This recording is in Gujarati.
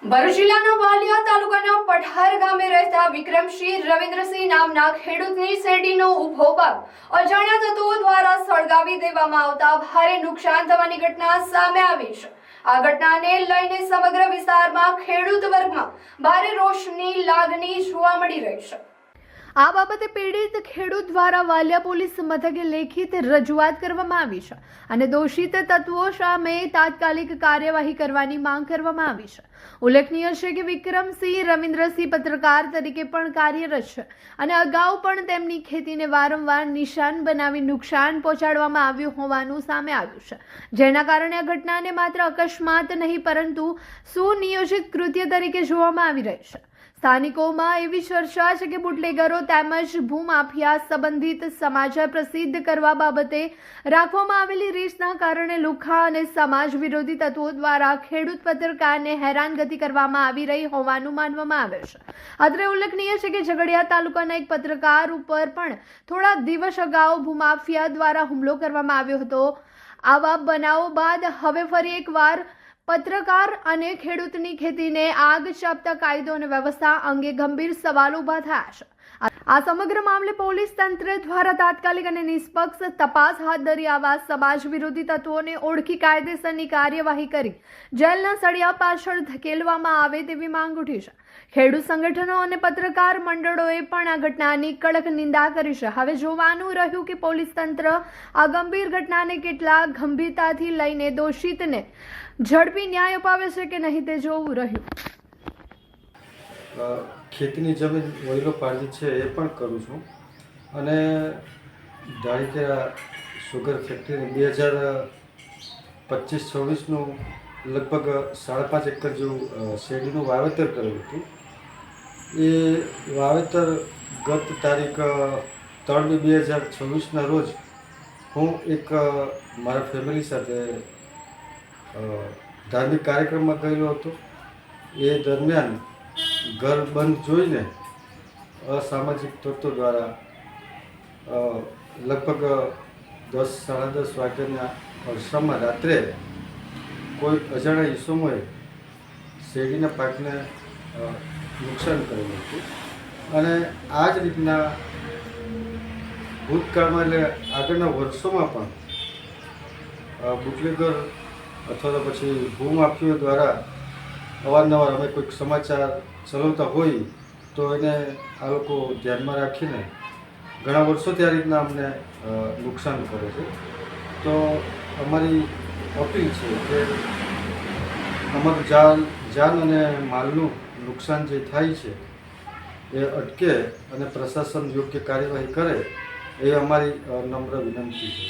ભરૂચ જિલ્લાના વાલિયા તાલુકાના પઠાર ગામે રહેતા વિક્રમસિંહ રવિન્દ્રસિંહ નામના ખેડૂતની શેરડીનો ઊભો પાક અજાણ્યા તત્વો દ્વારા સળગાવી દેવામાં આવતા ભારે નુકસાન થવાની ઘટના સામે આવી છે। આ ઘટનાને લઈને સમગ્ર વિસ્તારમાં ખેડૂત વર્ગમાં ભારે રોષની લાગણી જોવા મળી રહી છે। આ બાબતે પીડિત ખેડૂત દ્વારા વાલિયા પોલીસ મથકે લેખિત રજૂઆત કરવામાં આવી છે અને દોષિત તત્વો સામે તાત્કાલિક કાર્યવાહી કરવાની માંગ કરવામાં આવી છે। ઉલ્લેખનીય છે કે વિક્રમસિંહ રવિન્દ્રસિંહ પત્રકાર તરીકે પણ કાર્યરત છે અને અગાઉ પણ તેમની ખેતીને વારંવાર નિશાન બનાવી નુકસાન પહોંચાડવામાં આવ્યું હોવાનું સામે આવ્યું છે, જેના કારણે આ ઘટનાને માત્ર અકસ્માત નહીં પરંતુ સુનિયોજિત કૃત્ય તરીકે જોવામાં આવી રહી છે। સ્થાનિકોમાં એવી ચર્ચા છે કે બુટલેગરો તેમજ ભૂમાફિયા સંબંધિત સમાચાર પ્રસિદ્ધ કરવા બાબતે રાખવામાં આવેલી રીતના કારણે લુખ્ખા અને સમાજ વિરોધી તત્વો દ્વારા ખેડૂત પત્રકારને હેરાનગતિ કરવામાં આવી રહી હોવાનું માનવામાં આવે છે। અત્રે ઉલ્લેખનીય છે કે ઝઘડિયા તાલુકાના એક પત્રકાર ઉપર પણ થોડા દિવસ અગાઉ ભૂમાફિયા દ્વારા હુમલો કરવામાં આવ્યો હતો। આવા બનાવો બાદ હવે ફરી એકવાર પત્રકાર અને ખેડૂતની ખેતીને આગ ચાંપતા કાયદો અને વ્યવસ્થા અંગે ગંભીર સવાલો ઊભા થયા છે। આ સમગ્ર મામલે પોલીસ તંત્ર દ્વારા તાત્કાલિક અને નિષ્પક્ષ તપાસ હાથ ધરી આવા સમાજ વિરોધી તત્વોને ઓળખી કાયદેસરની કાર્યવાહી કરી જેલના સળિયા પાછળ ધકેલવામાં આવે તેવી માંગ ઉઠી છે। ખેડૂત સંગઠનો અને પત્રકાર મંડળોએ પણ આ ઘટનાની કડક નિંદા કરી છે। હવે જોવાનું રહ્યું કે પોલીસ તંત્ર આ ગંભીર ઘટનાને કેટલા ગંભીરતાથી લઈને દોષિતને ઝડપી ન્યાય અપાવે છે કે નહીં તે જોવું રહ્યું। ખેતીની જમીન વહીલો પાડી છે એ પણ કરું છું અને ધારીકે સુગર ફેક્ટરી 2025-26નું લગભગ 5.5 એકર જેવું શેરડીનું વાવેતર કરેલું હતું। એ વાવેતર ગત તારીખ 3/2/2026ના રોજ હું એક મારા ફેમિલી સાથે ધાર્મિક કાર્યક્રમમાં ગયેલો હતો। એ દરમિયાન ઘર બંધ જોઈને અસામાજિક તત્વો દ્વારા લગભગ 10-10:30 વાગ્યાના અરસામાં રાત્રે કોઈ અજાણ્યા ઈસમોએ શેરડીના પાકને નુકસાન કરેલું હતું અને આ જ રીતના ભૂતકાળમાં એટલે આગળના વર્ષોમાં પણ બુટલેગર અથવા તો પછી ભૂમાફીઓ દ્વારા અવારનવાર અમે કોઈક સમાચાર ચલાવતા હોય તો એને આ લોકો ધ્યાનમાં રાખીને ઘણા વર્ષોથી આ રીતના અમને નુકસાન કરે છે। તો અમારી અપીલ છે કે અમારું જાન અને માલનું નુકસાન જે થાય છે એ અટકે અને પ્રશાસન યોગ્ય કાર્યવાહી કરે એ અમારી નમ્ર વિનંતી છે।